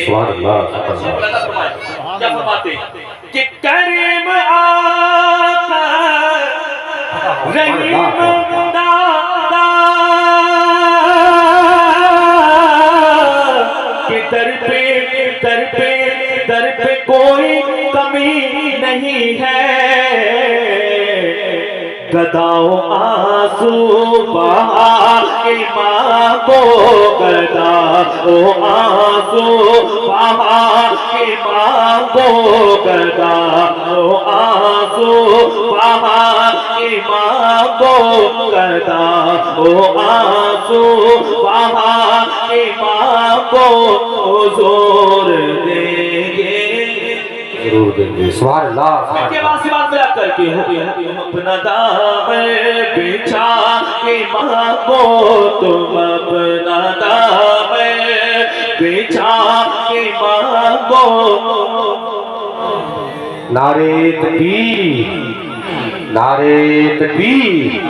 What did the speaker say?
सुभान अल्लाह। क्या फरमाते कि करीम आका रहीम दाता के दर पे कोई कमी नहीं है। गदाओ आंसू बहा के मांगो, गदाओ आंसू बहा के मांगो, गदाओ आंसू बहा के मांगो, गदाओ आंसू बहा के मांगो, जोर देंगे जरूर देंगे। सुभान अल्लाह। के बाद से बात मिला करके हो अपना दामन बिछा के मांगो, तुम अपना दामन बिछा के मांगो। नारे तकबीर, नारे तकबीर।